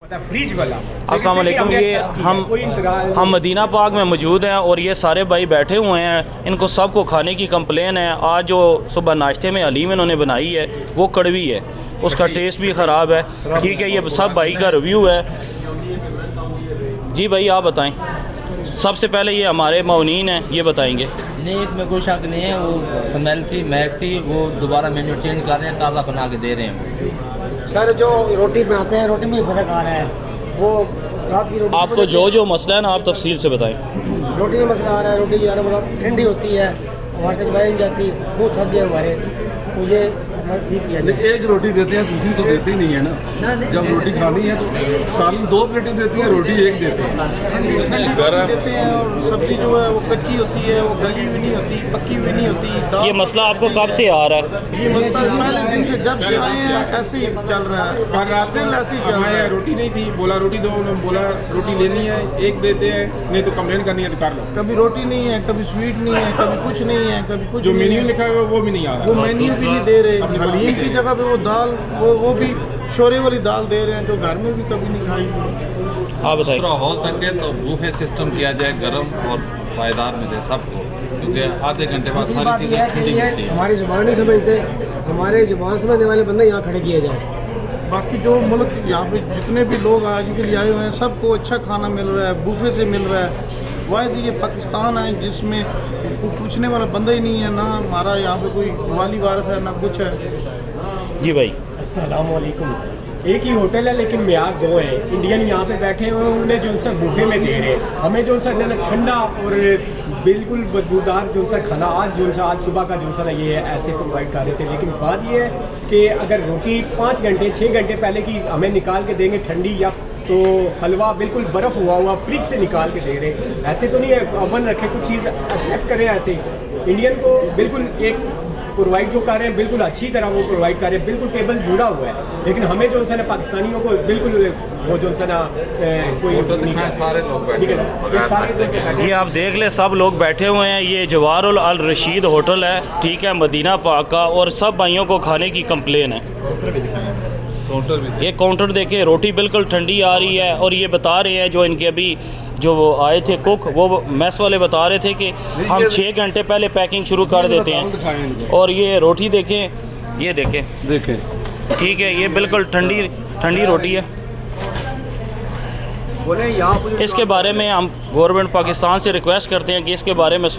Fridge वाला। अस्सलाम वालेकुम। ये हम मदीना पाक में मौजूद हैं और ये सारे भाई बैठे हुए हैं। इनको सबको खाने की कंप्लेन है। आज जो सुबह नाश्ते में हलीम इन्होंने बनाई है वो कड़वी है, उसका टेस्ट भी ख़राब है। ठीक है, ये सब भाई का रिव्यू है। जी भाई आप बताएं। सबसे पहले ये हमारे मौनीन हैं, ये बताएंगे। नहीं, इसमें कोई शक नहीं है। वो स्मेल थी, महक थी, वो दोबारा मेन्यू चेंज कर रहे हैं, ताज़ा बना के दे रहे हैं। सर जो रोटी बनाते हैं रोटी में फ़र्क आ रहा है। वो रात की रोटी आपको जो मसला है ना आप तफसील से बताएं। रोटी में मसला आ रहा है। रोटी यार बहुत ठंडी होती है, हमारे से चलाई नहीं जाती, वो थक गए हमारे, मुझे ठीक किया जाए। एक रोटी देते हैं, दूसरी तो देते ही नहीं है ना। जब रोटी खानी है तो सालन 2 प्लेटें देती हैं, रोटी 1 देते हैं। ठंडी देते हैं और सब्जी जो है वो कच्ची होती है, वो गली हुई नहीं होती, पक्की हुई नहीं होती। ये मसला आपको कब से आ रहा है? ये मसला पहले दिन से जब से आए हैं ऐसे ही चल रहा है। कल रात स्टिल ऐसे ही चल रहा है। रोटी नहीं थी, बोला रोटी दो, उन्होंने बोला रोटी लेनी है 1 देते हैं, नहीं तो कंप्लेन करनी है तो कर लो। कभी रोटी नहीं है, कभी स्वीट नहीं है, कभी कुछ नहीं है, कभी कुछ जो नहीं मेन्यू है। लिखा हुआ है वो भी नहीं आ रहा। वो मेन्यू भी नहीं दे रहे। हलीम की जगह पे वो दाल, वो भी शोरे वाली दाल दे रहे हैं जो घर में भी कभी नहीं खाई। आप बताएं। दूसरा हो सके तो बूफे सिस्टम किया जाए, गर्म और पायदार मिले सबको, क्योंकि आधे घंटे बाद दूसरी सारी बात चीज़ें यह है ठंडी कि मिलती ये है। हमारी ज़ुबान नहीं समझते, हमारे ज़ुबान समझने वाले बंदे यहाँ खड़े किए जाए। बाकी जो मुल्क यहाँ पे जितने भी लोग आज के लिए आए हुए हैं सबको अच्छा खाना मिल रहा है, बूफे से मिल रहा है। वाहिद ये पाकिस्तान है जिसमें कोई पूछने वाला बंदा ही नहीं है, ना हमारा यहाँ पे कोई वाली वारस है ना कुछ है। जी भाई। अस्सलाम वालेकुम। एक ही होटल है लेकिन म्यार 2 है। इंडियन यहाँ पे बैठे हुए हैं, उन्हें जो सा बूफे में दे रहे हैं, हमें जो सा ठंडा और बिल्कुल बदबूदार जो सा खाना आज सुबह का जो सा ना ये ऐसे प्रोवाइड कर रहे थे। लेकिन बात ये है कि अगर रोटी 5 घंटे 6 घंटे पहले की हमें निकाल के देंगे ठंडी, या तो हलवा बिल्कुल बर्फ़ हुआ फ्रिज से निकाल के दे रहे हैं। ऐसे तो नहीं है ओवन रखे कुछ चीज़ एक्सेप्ट करें। ऐसे इंडियन को बिल्कुल एक प्रोवाइड जो कर रहे हैं बिल्कुल अच्छी तरह वो प्रोवाइड कर रहे हैं, बिल्कुल टेबल जुड़ा हुआ है। लेकिन हमें जो है ना पाकिस्तानियों को बिल्कुल वो जो है ना कोई दिखाएं, सारे लोग बैठे हैं। ये आप देख ले सब लोग बैठे हुए हैं। ये जवारुल अल रशीद होटल है, ठीक है, मदीना पाक का। और सब भाइयों को खाने की कंप्लेन है। ये काउंटर देखे, रोटी बिल्कुल ठंडी आ रही है। और ये बता रहे हैं जो इनके अभी जो वो आए थे कुक, वो मैस वाले बता रहे थे कि हम 6 घंटे पहले पैकिंग शुरू कर देते हैं। और ये रोटी देखें, ये देखें, ठीक है, ये बिल्कुल ठंडी रोटी है। इसके बारे में हम गवर्नमेंट पाकिस्तान से रिक्वेस्ट करते हैं कि इसके बारे में